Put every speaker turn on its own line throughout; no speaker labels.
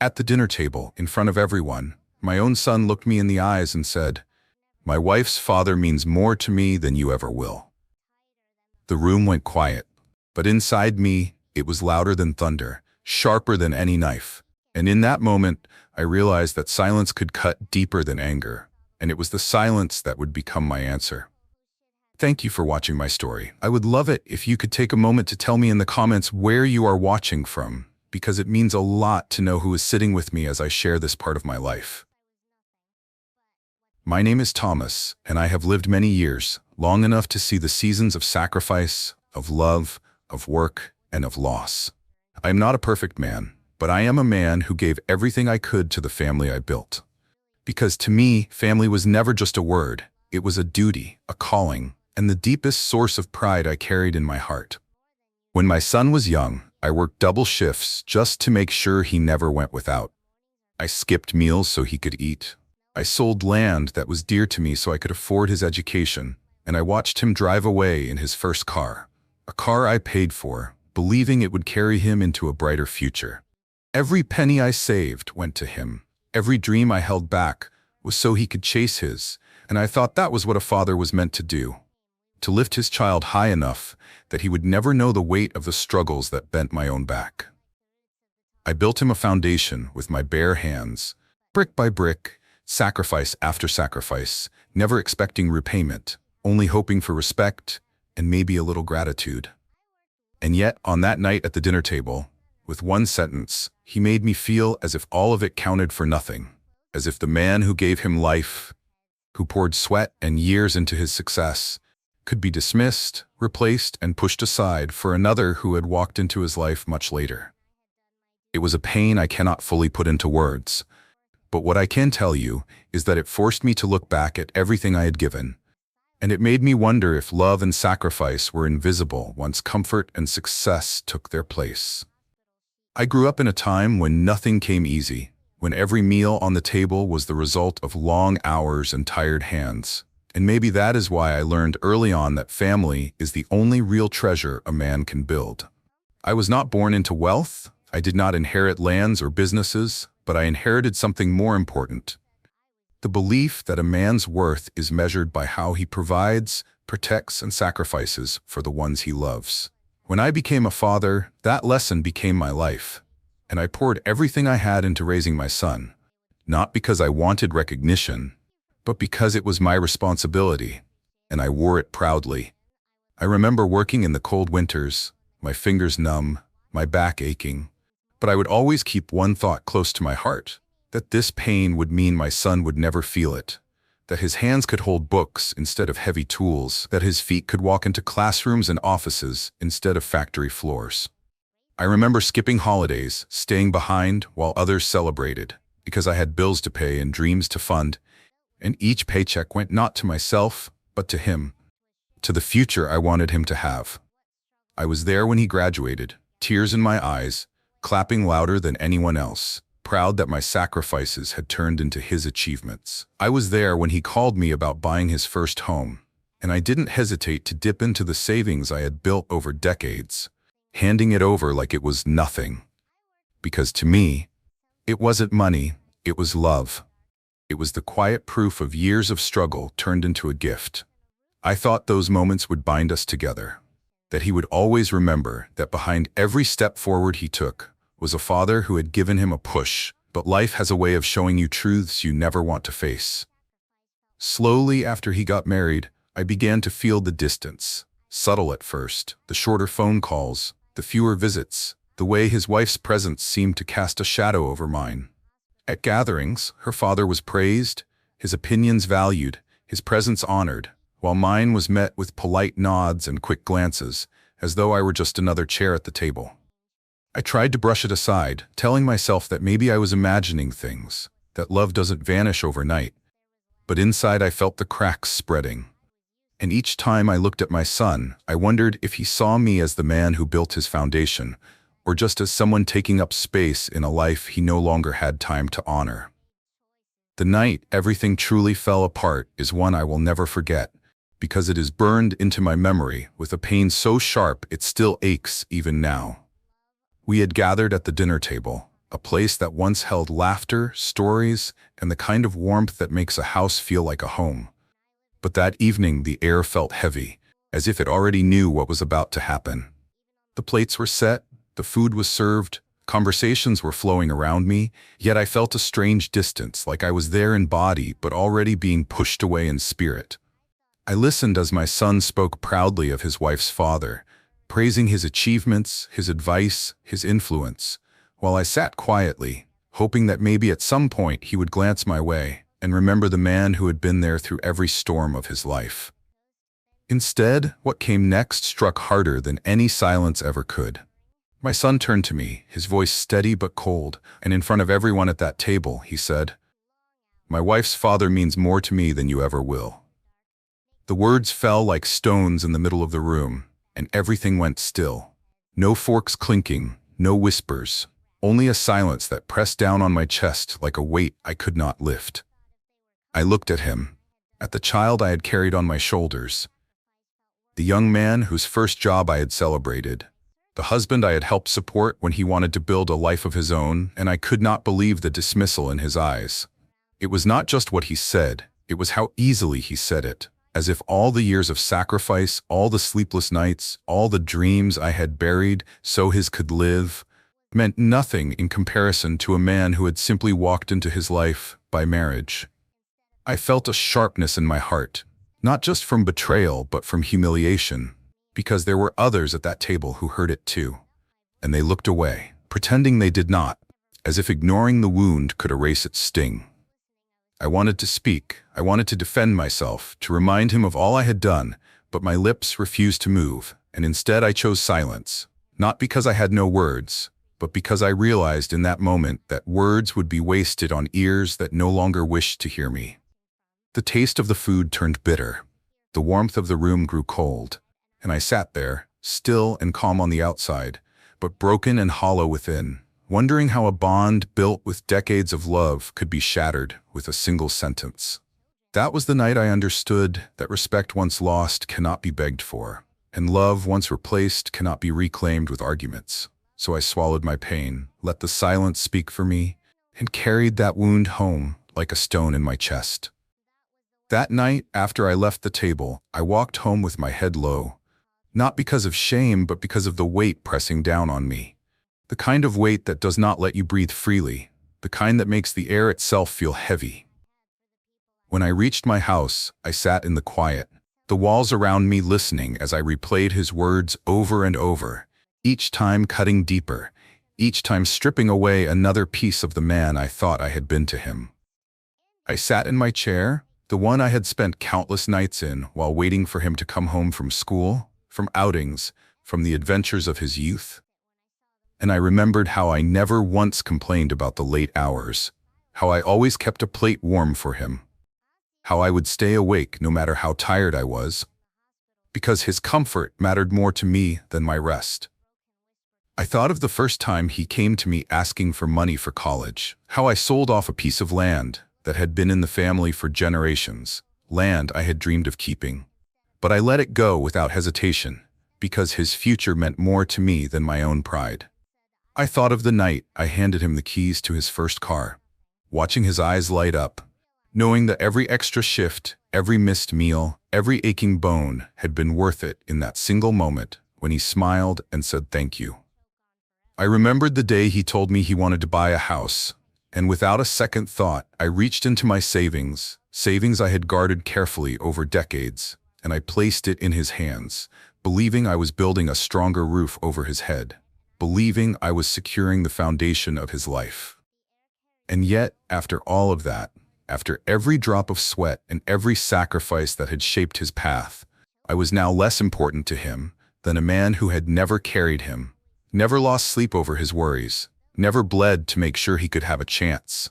At the dinner table, in front of everyone, my own son looked me in the eyes and said, "My wife's father means more to me than you ever will." The room went quiet, but inside me, it was louder than thunder, sharper than any knife. And in that moment, I realized that silence could cut deeper than anger, and it was the silence that would become my answer. Thank you for watching my story. I would love it if you could take a moment to tell me in the comments where you are watching from, because it means a lot to know who is sitting with me as I share this part of my life. My name is Thomas, and I have lived many years, long enough to see the seasons of sacrifice, of love, of work, and of loss. I am not a perfect man, but I am a man who gave everything I could to the family I built. Because to me, family was never just a word. It was a duty, a calling, and the deepest source of pride I carried in my heart. When my son was young, I worked double shifts just to make sure he never went without. I skipped meals so he could eat. I sold land that was dear to me so I could afford his education, and I watched him drive away in his first car, a car I paid for, believing it would carry him into a brighter future. Every penny I saved went to him. Every dream I held back was so he could chase his, and I thought that was what a father was meant to do, to lift his child high enough that he would never know the weight of the struggles that bent my own back. I built him a foundation with my bare hands, brick by brick, sacrifice after sacrifice, never expecting repayment, only hoping for respect and maybe a little gratitude. And yet, on that night at the dinner table, with one sentence, he made me feel as if all of it counted for nothing, as if the man who gave him life, who poured sweat and years into his success, could be dismissed, replaced, and pushed aside for another who had walked into his life much later. It was a pain I cannot fully put into words, but what I can tell you is that it forced me to look back at everything I had given, and it made me wonder if love and sacrifice were invisible once comfort and success took their place. I grew up in a time when nothing came easy, when every meal on the table was the result of long hours and tired hands. And maybe that is why I learned early on that family is the only real treasure a man can build. I was not born into wealth. I did not inherit lands or businesses, but I inherited something more important: the belief that a man's worth is measured by how he provides, protects, and sacrifices for the ones he loves. When I became a father, that lesson became my life, and I poured everything I had into raising my son, not because I wanted recognition, but because it was my responsibility, and I wore it proudly. I remember working in the cold winters, my fingers numb, my back aching, but I would always keep one thought close to my heart: that this pain would mean my son would never feel it, that his hands could hold books instead of heavy tools, that his feet could walk into classrooms and offices instead of factory floors. I remember skipping holidays, staying behind while others celebrated, because I had bills to pay and dreams to fund, and each paycheck went not to myself, but to him, to the future I wanted him to have. I was there when he graduated, tears in my eyes, clapping louder than anyone else, proud that my sacrifices had turned into his achievements. I was there when he called me about buying his first home, and I didn't hesitate to dip into the savings I had built over decades, handing it over like it was nothing. Because to me, it wasn't money, it was love. It was the quiet proof of years of struggle turned into a gift. I thought those moments would bind us together, that he would always remember that behind every step forward he took was a father who had given him a push. But life has a way of showing you truths you never want to face. Slowly after he got married, I began to feel the distance. Subtle at first, the shorter phone calls, the fewer visits, the way his wife's presence seemed to cast a shadow over mine. At gatherings, her father was praised, his opinions valued, his presence honored, while mine was met with polite nods and quick glances, as though I were just another chair at the table. I tried to brush it aside, telling myself that maybe I was imagining things, that love doesn't vanish overnight. But inside I felt the cracks spreading. And each time I looked at my son, I wondered if he saw me as the man who built his foundation, or just as someone taking up space in a life he no longer had time to honor. The night everything truly fell apart is one I will never forget, because it is burned into my memory with a pain so sharp it still aches even now. We had gathered at the dinner table, a place that once held laughter, stories, and the kind of warmth that makes a house feel like a home. But that evening the air felt heavy, as if it already knew what was about to happen. The plates were set, the food was served, conversations were flowing around me, yet I felt a strange distance, like I was there in body but already being pushed away in spirit. I listened as my son spoke proudly of his wife's father, praising his achievements, his advice, his influence, while I sat quietly, hoping that maybe at some point he would glance my way and remember the man who had been there through every storm of his life. Instead, what came next struck harder than any silence ever could. My son turned to me, his voice steady but cold, and in front of everyone at that table, he said, "My wife's father means more to me than you ever will." The words fell like stones in the middle of the room, and everything went still. No forks clinking, no whispers, only a silence that pressed down on my chest like a weight I could not lift. I looked at him, at the child I had carried on my shoulders, the young man whose first job I had celebrated, the husband I had helped support when he wanted to build a life of his own, and I could not believe the dismissal in his eyes. It was not just what he said, it was how easily he said it. As if all the years of sacrifice, all the sleepless nights, all the dreams I had buried so his could live, meant nothing in comparison to a man who had simply walked into his life by marriage. I felt a sharpness in my heart, not just from betrayal but from humiliation, because there were others at that table who heard it too, and they looked away, pretending they did not, as if ignoring the wound could erase its sting. I wanted to speak, I wanted to defend myself, to remind him of all I had done, but my lips refused to move, and instead I chose silence, not because I had no words, but because I realized in that moment that words would be wasted on ears that no longer wished to hear me. The taste of the food turned bitter, the warmth of the room grew cold, and I sat there, still and calm on the outside, but broken and hollow within, wondering how a bond built with decades of love could be shattered with a single sentence. That was the night I understood that respect once lost cannot be begged for, and love once replaced cannot be reclaimed with arguments. So I swallowed my pain, let the silence speak for me, and carried that wound home like a stone in my chest. That night, after I left the table, I walked home with my head low, not because of shame but because of the weight pressing down on me. The kind of weight that does not let you breathe freely, the kind that makes the air itself feel heavy. When I reached my house, I sat in the quiet, the walls around me listening as I replayed his words over and over, each time cutting deeper, each time stripping away another piece of the man I thought I had been to him. I sat in my chair, the one I had spent countless nights in while waiting for him to come home from school, from outings, from the adventures of his youth. And I remembered how I never once complained about the late hours, how I always kept a plate warm for him, how I would stay awake no matter how tired I was, because his comfort mattered more to me than my rest. I thought of the first time he came to me asking for money for college, how I sold off a piece of land that had been in the family for generations, land I had dreamed of keeping. But I let it go without hesitation, because his future meant more to me than my own pride. I thought of the night I handed him the keys to his first car, watching his eyes light up, knowing that every extra shift, every missed meal, every aching bone had been worth it in that single moment when he smiled and said thank you. I remembered the day he told me he wanted to buy a house, and without a second thought, I reached into my savings I had guarded carefully over decades, and I placed it in his hands, believing I was building a stronger roof over his head, believing I was securing the foundation of his life. And yet, after all of that, after every drop of sweat and every sacrifice that had shaped his path, I was now less important to him than a man who had never carried him, never lost sleep over his worries, never bled to make sure he could have a chance.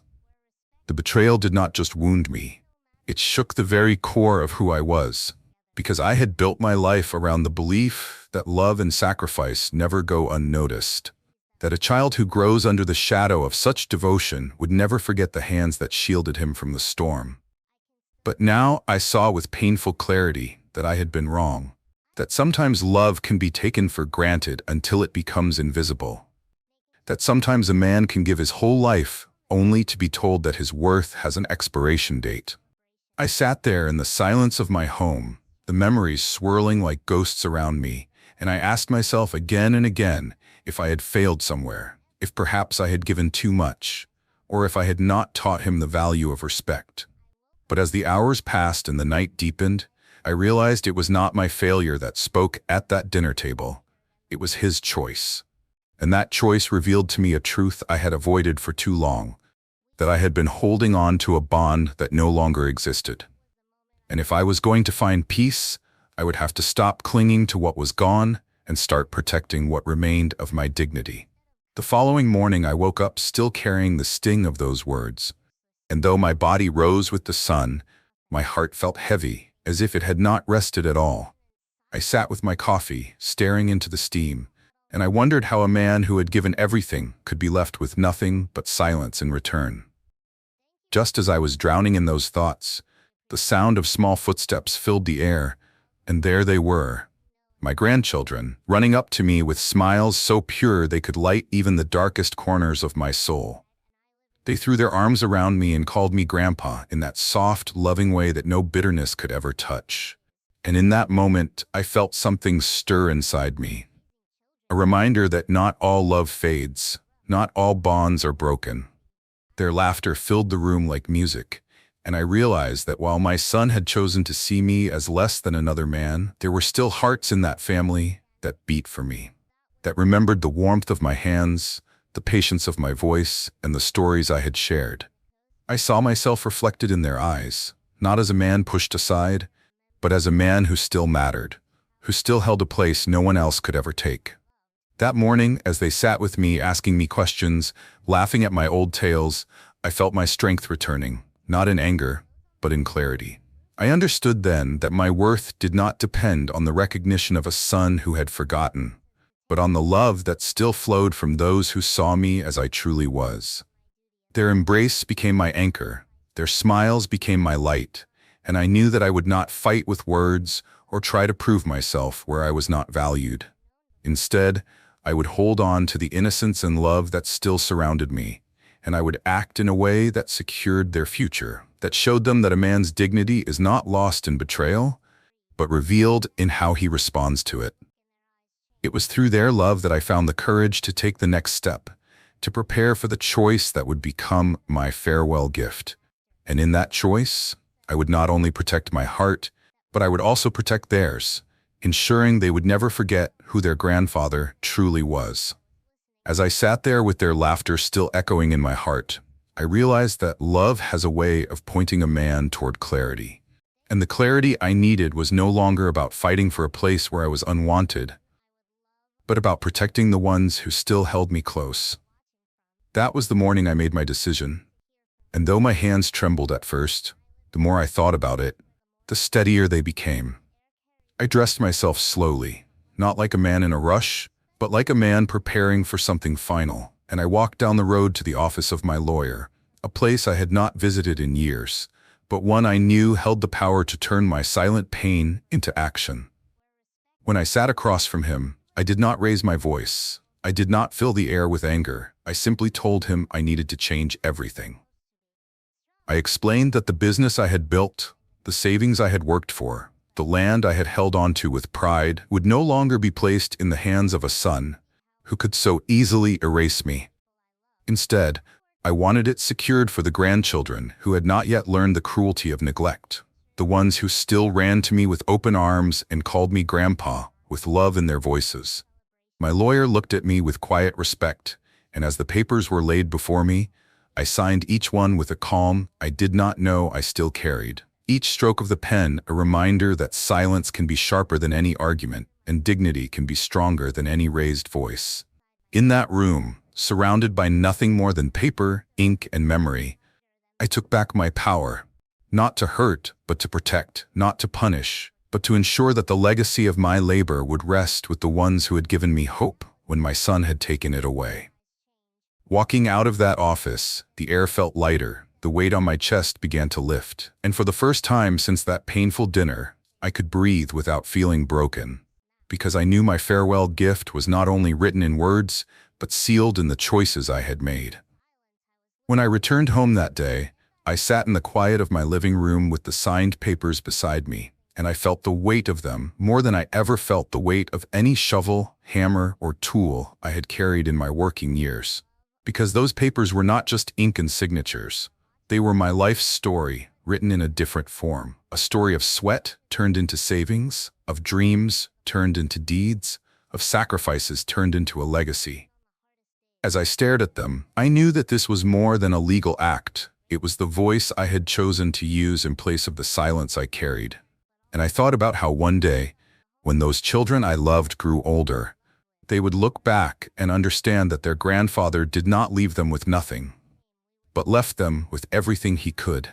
The betrayal did not just wound me, it shook the very core of who I was, because I had built my life around the belief that love and sacrifice never go unnoticed, that a child who grows under the shadow of such devotion would never forget the hands that shielded him from the storm. But now I saw with painful clarity that I had been wrong, that sometimes love can be taken for granted until it becomes invisible, that sometimes a man can give his whole life only to be told that his worth has an expiration date. I sat there in the silence of my home, the memories swirling like ghosts around me, and I asked myself again and again if I had failed somewhere, if perhaps I had given too much, or if I had not taught him the value of respect. But as the hours passed and the night deepened, I realized it was not my failure that spoke at that dinner table. It was his choice. And that choice revealed to me a truth I had avoided for too long, that I had been holding on to a bond that no longer existed. And if I was going to find peace, I would have to stop clinging to what was gone and start protecting what remained of my dignity. The following morning I woke up still carrying the sting of those words, and though my body rose with the sun, my heart felt heavy, as if it had not rested at all. I sat with my coffee, staring into the steam, and I wondered how a man who had given everything could be left with nothing but silence in return. Just as I was drowning in those thoughts, the sound of small footsteps filled the air, and there they were, my grandchildren, running up to me with smiles so pure they could light even the darkest corners of my soul. They threw their arms around me and called me Grandpa in that soft, loving way that no bitterness could ever touch. And in that moment, I felt something stir inside me. A reminder that not all love fades, not all bonds are broken. Their laughter filled the room like music, and I realized that while my son had chosen to see me as less than another man, there were still hearts in that family that beat for me, that remembered the warmth of my hands, the patience of my voice, and the stories I had shared. I saw myself reflected in their eyes, not as a man pushed aside, but as a man who still mattered, who still held a place no one else could ever take. That morning, as they sat with me asking me questions, laughing at my old tales, I felt my strength returning, not in anger, but in clarity. I understood then that my worth did not depend on the recognition of a son who had forgotten, but on the love that still flowed from those who saw me as I truly was. Their embrace became my anchor, their smiles became my light, and I knew that I would not fight with words or try to prove myself where I was not valued. Instead, I would hold on to the innocence and love that still surrounded me, and I would act in a way that secured their future, that showed them that a man's dignity is not lost in betrayal, but revealed in how he responds to it. It was through their love that I found the courage to take the next step, to prepare for the choice that would become my farewell gift. And in that choice, I would not only protect my heart, but I would also protect theirs, ensuring they would never forget who their grandfather truly was. As I sat there with their laughter still echoing in my heart, I realized that love has a way of pointing a man toward clarity. And the clarity I needed was no longer about fighting for a place where I was unwanted, but about protecting the ones who still held me close. That was the morning I made my decision. And though my hands trembled at first, the more I thought about it, the steadier they became. I dressed myself slowly, not like a man in a rush, but like a man preparing for something final, and I walked down the road to the office of my lawyer, a place I had not visited in years, but one I knew held the power to turn my silent pain into action. When I sat across from him, I did not raise my voice. I did not fill the air with anger. I simply told him I needed to change everything. I explained that the business I had built, the savings I had worked for, the land I had held onto with pride would no longer be placed in the hands of a son who could so easily erase me. Instead, I wanted it secured for the grandchildren who had not yet learned the cruelty of neglect, the ones who still ran to me with open arms and called me Grandpa, with love in their voices. My lawyer looked at me with quiet respect, and as the papers were laid before me, I signed each one with a calm I did not know I still carried. Each stroke of the pen a reminder that silence can be sharper than any argument, and dignity can be stronger than any raised voice. In that room, surrounded by nothing more than paper, ink, and memory, I took back my power, not to hurt, but to protect, not to punish, but to ensure that the legacy of my labor would rest with the ones who had given me hope when my son had taken it away. Walking out of that office, the air felt lighter, the weight on my chest began to lift, and for the first time since that painful dinner, I could breathe without feeling broken, because I knew my farewell gift was not only written in words, but sealed in the choices I had made. When I returned home that day, I sat in the quiet of my living room with the signed papers beside me, and I felt the weight of them more than I ever felt the weight of any shovel, hammer, or tool I had carried in my working years. Because those papers were not just ink and signatures. They were my life's story, written in a different form. A story of sweat turned into savings, of dreams turned into deeds, of sacrifices turned into a legacy. As I stared at them, I knew that this was more than a legal act. It was the voice I had chosen to use in place of the silence I carried. And I thought about how one day, when those children I loved grew older, they would look back and understand that their grandfather did not leave them with nothing, but left them with everything he could.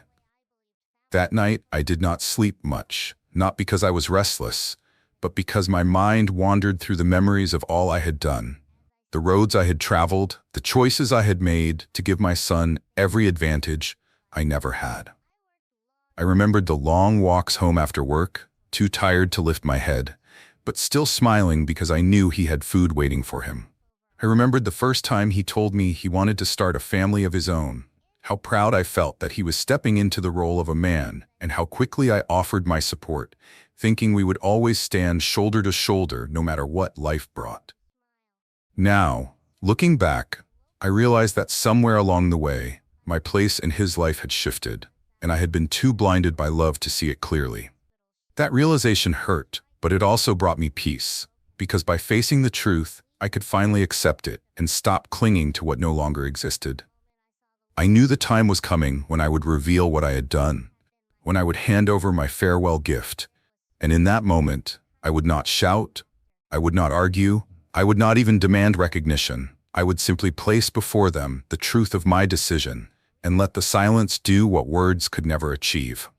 That night, I did not sleep much, not because I was restless, but because my mind wandered through the memories of all I had done, the roads I had traveled, the choices I had made to give my son every advantage I never had. I remembered the long walks home after work, too tired to lift my head, but still smiling because I knew he had food waiting for him. I remembered the first time he told me he wanted to start a family of his own, how proud I felt that he was stepping into the role of a man, and how quickly I offered my support, thinking we would always stand shoulder to shoulder no matter what life brought. Now, looking back, I realized that somewhere along the way, my place in his life had shifted, and I had been too blinded by love to see it clearly. That realization hurt, but it also brought me peace, because by facing the truth, I could finally accept it and stop clinging to what no longer existed. I knew the time was coming when I would reveal what I had done, when I would hand over my farewell gift, and in that moment, I would not shout, I would not argue, I would not even demand recognition. I would simply place before them the truth of my decision and let the silence do what words could never achieve.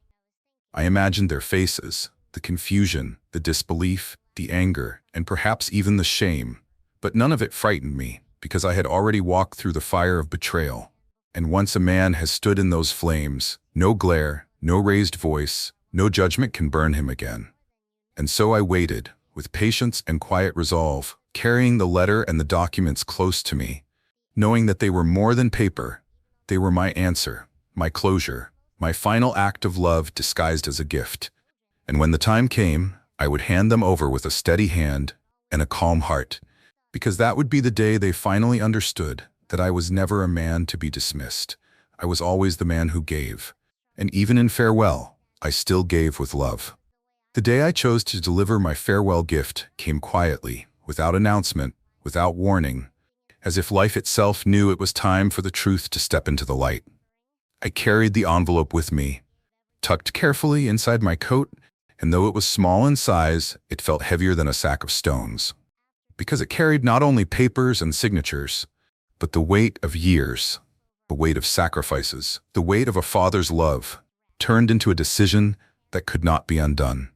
I imagined their faces, the confusion, the disbelief, the anger, and perhaps even the shame, but none of it frightened me because I had already walked through the fire of betrayal. And once a man has stood in those flames, no glare, no raised voice, no judgment can burn him again. And so I waited, with patience and quiet resolve, carrying the letter and the documents close to me, knowing that they were more than paper. They were my answer, my closure, my final act of love disguised as a gift. And when the time came, I would hand them over with a steady hand and a calm heart, because that would be the day they finally understood that I was never a man to be dismissed. I was always the man who gave. And even in farewell, I still gave with love. The day I chose to deliver my farewell gift came quietly, without announcement, without warning, as if life itself knew it was time for the truth to step into the light. I carried the envelope with me, tucked carefully inside my coat, and though it was small in size, it felt heavier than a sack of stones. Because it carried not only papers and signatures, but the weight of years, the weight of sacrifices, the weight of a father's love, turned into a decision that could not be undone.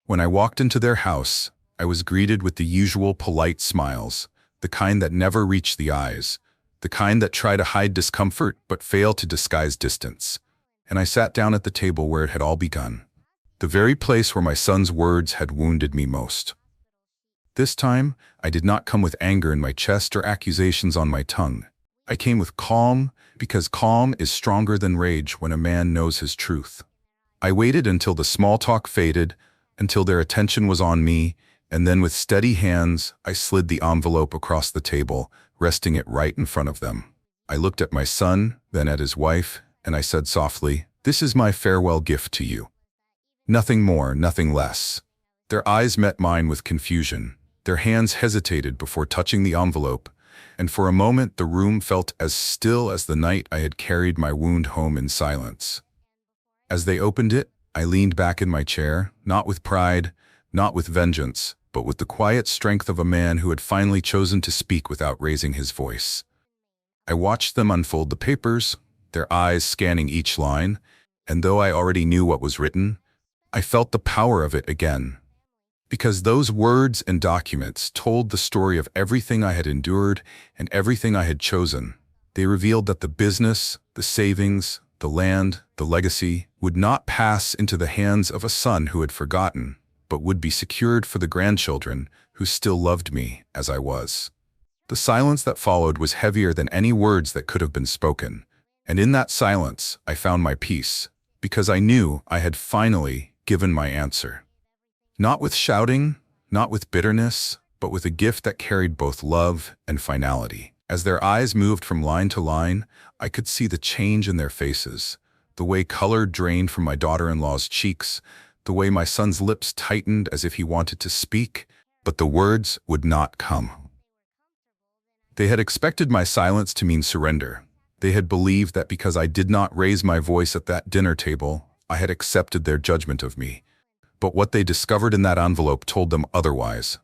When I walked into their house, I was greeted with the usual polite smiles, the kind that never reach the eyes, the kind that try to hide discomfort but fail to disguise distance. And I sat down at the table where it had all begun, the very place where my son's words had wounded me most. This time, I did not come with anger in my chest or accusations on my tongue. I came with calm, because calm is stronger than rage when a man knows his truth. I waited until the small talk faded, until their attention was on me, and then with steady hands, I slid the envelope across the table, resting it right in front of them. I looked at my son, then at his wife, and I said softly, "This is my farewell gift to you." Nothing more, nothing less. Their eyes met mine with confusion. Their hands hesitated before touching the envelope, and for a moment the room felt as still as the night I had carried my wound home in silence. As they opened it, I leaned back in my chair, not with pride, not with vengeance, but with the quiet strength of a man who had finally chosen to speak without raising his voice. I watched them unfold the papers, their eyes scanning each line, and though I already knew what was written, I felt the power of it again. Because those words and documents told the story of everything I had endured and everything I had chosen. They revealed that the business, the savings, the land, the legacy would not pass into the hands of a son who had forgotten, but would be secured for the grandchildren who still loved me as I was. The silence that followed was heavier than any words that could have been spoken. And in that silence, I found my peace, because I knew I had finally given my answer. Not with shouting, not with bitterness, but with a gift that carried both love and finality. As their eyes moved from line to line, I could see the change in their faces, the way color drained from my daughter-in-law's cheeks, the way my son's lips tightened as if he wanted to speak, but the words would not come. They had expected my silence to mean surrender. They had believed that because I did not raise my voice at that dinner table, I had accepted their judgment of me. But what they discovered in that envelope told them otherwise.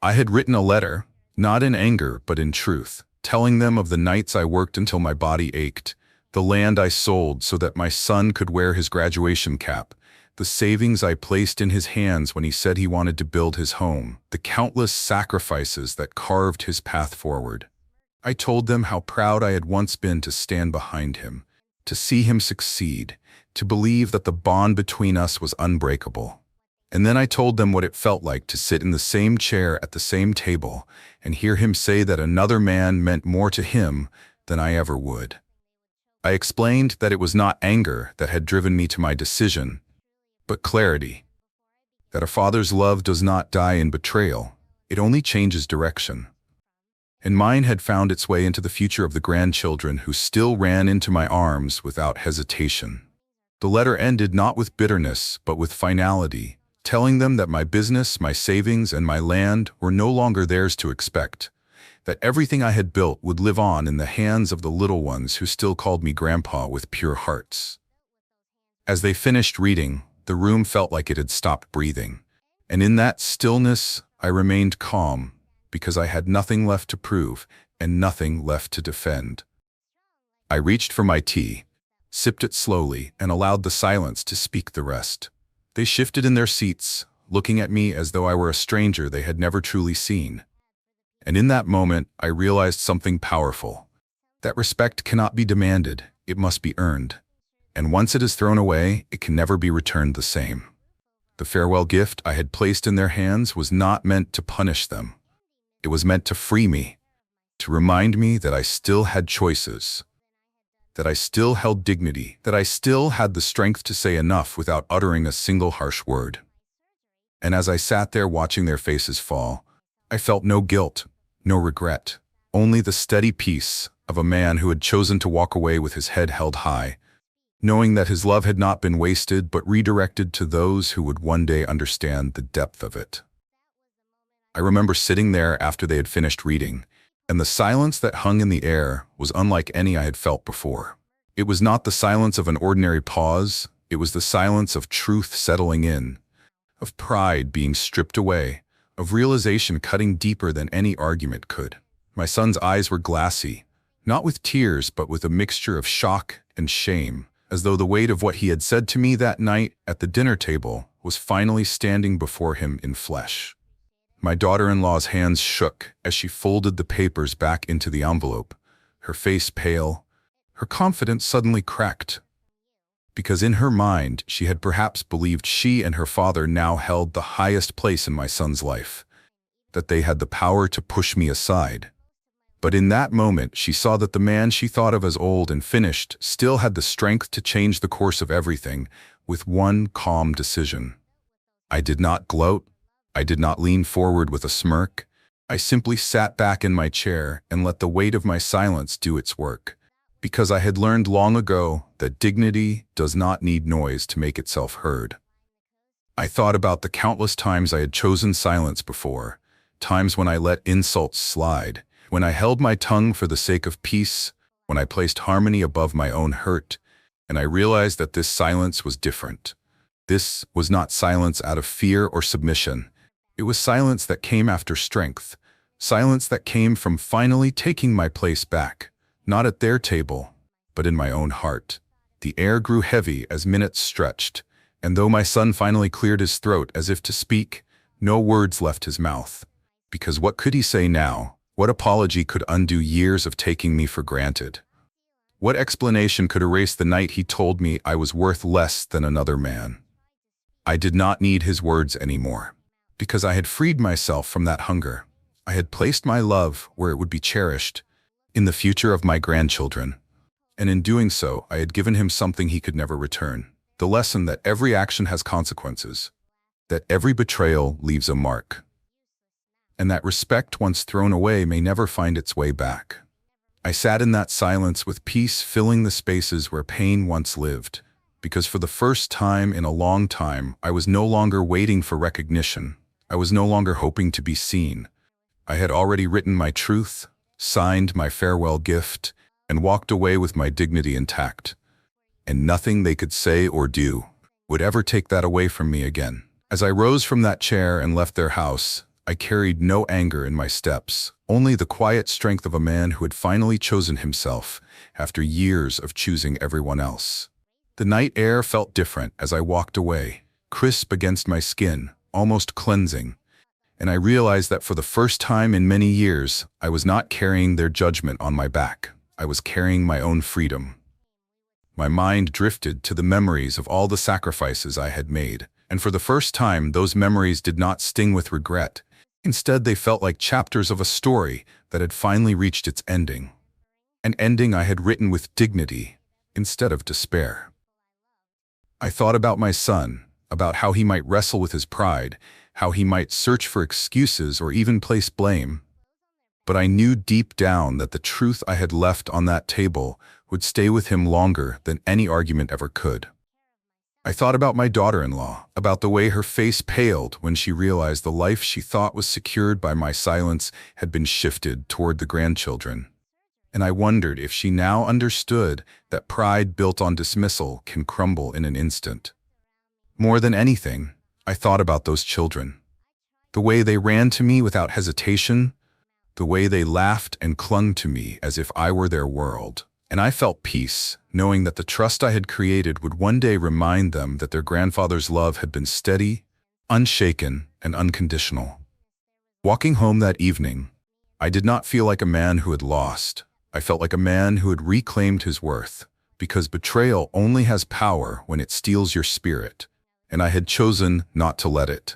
I had written a letter, not in anger but in truth, telling them of the nights I worked until my body ached, the land I sold so that my son could wear his graduation cap, the savings I placed in his hands when he said he wanted to build his home, the countless sacrifices that carved his path forward. I told them how proud I had once been to stand behind him, to see him succeed, to believe that the bond between us was unbreakable. And then I told them what it felt like to sit in the same chair at the same table and hear him say that another man meant more to him than I ever would. I explained that it was not anger that had driven me to my decision, but clarity. That a father's love does not die in betrayal, it only changes direction. And mine had found its way into the future of the grandchildren who still ran into my arms without hesitation. The letter ended not with bitterness, but with finality, telling them that my business, my savings, and my land were no longer theirs to expect, that everything I had built would live on in the hands of the little ones who still called me Grandpa with pure hearts. As they finished reading, the room felt like it had stopped breathing, and in that stillness I remained calm, because I had nothing left to prove and nothing left to defend. I reached for my tea, sipped it slowly, and allowed the silence to speak the rest. They shifted in their seats, looking at me as though I were a stranger they had never truly seen. And in that moment, I realized something powerful. That respect cannot be demanded, it must be earned. And once it is thrown away, it can never be returned the same. The farewell gift I had placed in their hands was not meant to punish them. It was meant to free me, to remind me that I still had choices, that I still held dignity, that I still had the strength to say enough without uttering a single harsh word. And as I sat there watching their faces fall, I felt no guilt, no regret, only the steady peace of a man who had chosen to walk away with his head held high, knowing that his love had not been wasted but redirected to those who would one day understand the depth of it. I remember sitting there after they had finished reading, and the silence that hung in the air was unlike any I had felt before. It was not the silence of an ordinary pause, it was the silence of truth settling in, of pride being stripped away, of realization cutting deeper than any argument could. My son's eyes were glassy, not with tears but with a mixture of shock and shame, as though the weight of what he had said to me that night at the dinner table was finally standing before him in flesh. My daughter-in-law's hands shook as she folded the papers back into the envelope, her face pale, her confidence suddenly cracked. Because in her mind, she had perhaps believed she and her father now held the highest place in my son's life, that they had the power to push me aside. But in that moment, she saw that the man she thought of as old and finished still had the strength to change the course of everything with one calm decision. I did not gloat. I did not lean forward with a smirk. I simply sat back in my chair and let the weight of my silence do its work, because I had learned long ago that dignity does not need noise to make itself heard. I thought about the countless times I had chosen silence before, times when I let insults slide, when I held my tongue for the sake of peace, when I placed harmony above my own hurt, and I realized that this silence was different. This was not silence out of fear or submission. It was silence that came after strength, silence that came from finally taking my place back, not at their table, but in my own heart. The air grew heavy as minutes stretched, and though my son finally cleared his throat as if to speak, no words left his mouth. Because what could he say now? What apology could undo years of taking me for granted? What explanation could erase the night he told me I was worth less than another man? I did not need his words anymore, because I had freed myself from that hunger. I had placed my love where it would be cherished, in the future of my grandchildren. And in doing so, I had given him something he could never return. The lesson that every action has consequences, that every betrayal leaves a mark, and that respect once thrown away may never find its way back. I sat in that silence with peace filling the spaces where pain once lived, because for the first time in a long time, I was no longer waiting for recognition. I was no longer hoping to be seen. I had already written my truth, signed my farewell gift, and walked away with my dignity intact. And nothing they could say or do would ever take that away from me again. As I rose from that chair and left their house, I carried no anger in my steps, only the quiet strength of a man who had finally chosen himself after years of choosing everyone else. The night air felt different as I walked away, crisp against my skin, almost cleansing, and I realized that for the first time in many years, I was not carrying their judgment on my back. I was carrying my own freedom. My mind drifted to the memories of all the sacrifices I had made, and for the first time, those memories did not sting with regret. Instead, they felt like chapters of a story that had finally reached its ending. An ending I had written with dignity instead of despair. I thought about my son, about how he might wrestle with his pride, how he might search for excuses or even place blame. But I knew deep down that the truth I had left on that table would stay with him longer than any argument ever could. I thought about my daughter-in-law, about the way her face paled when she realized the life she thought was secured by my silence had been shifted toward the grandchildren. And I wondered if she now understood that pride built on dismissal can crumble in an instant. More than anything, I thought about those children. The way they ran to me without hesitation, the way they laughed and clung to me as if I were their world. And I felt peace, knowing that the trust I had created would one day remind them that their grandfather's love had been steady, unshaken, and unconditional. Walking home that evening, I did not feel like a man who had lost. I felt like a man who had reclaimed his worth, because betrayal only has power when it steals your spirit, and I had chosen not to let it.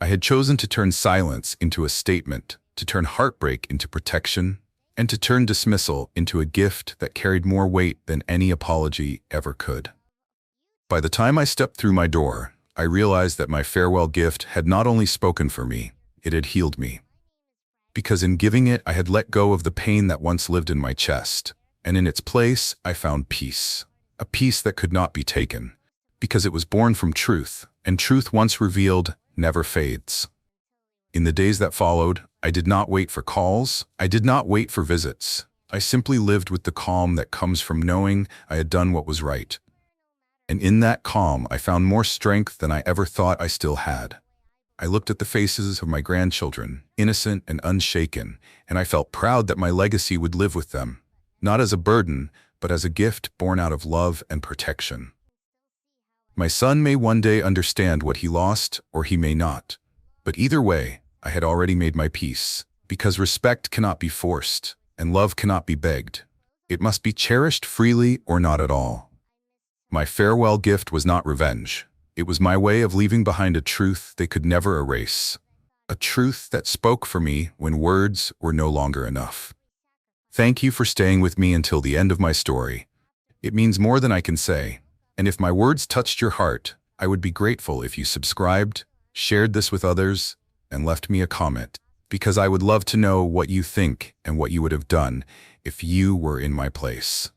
I had chosen to turn silence into a statement, to turn heartbreak into protection, and to turn dismissal into a gift that carried more weight than any apology ever could. By the time I stepped through my door, I realized that my farewell gift had not only spoken for me, it had healed me. Because in giving it, I had let go of the pain that once lived in my chest, and in its place, I found peace. A peace that could not be taken, because it was born from truth, and truth once revealed never fades. In the days that followed, I did not wait for calls. I did not wait for visits. I simply lived with the calm that comes from knowing I had done what was right. And in that calm, I found more strength than I ever thought I still had. I looked at the faces of my grandchildren, innocent and unshaken, and I felt proud that my legacy would live with them, not as a burden, but as a gift born out of love and protection. My son may one day understand what he lost, or he may not. But either way, I had already made my peace, because respect cannot be forced, and love cannot be begged. It must be cherished freely or not at all. My farewell gift was not revenge. It was my way of leaving behind a truth they could never erase. A truth that spoke for me when words were no longer enough. Thank you for staying with me until the end of my story. It means more than I can say, and if my words touched your heart, I would be grateful if you subscribed, shared this with others, and left me a comment, because I would love to know what you think and what you would have done if you were in my place.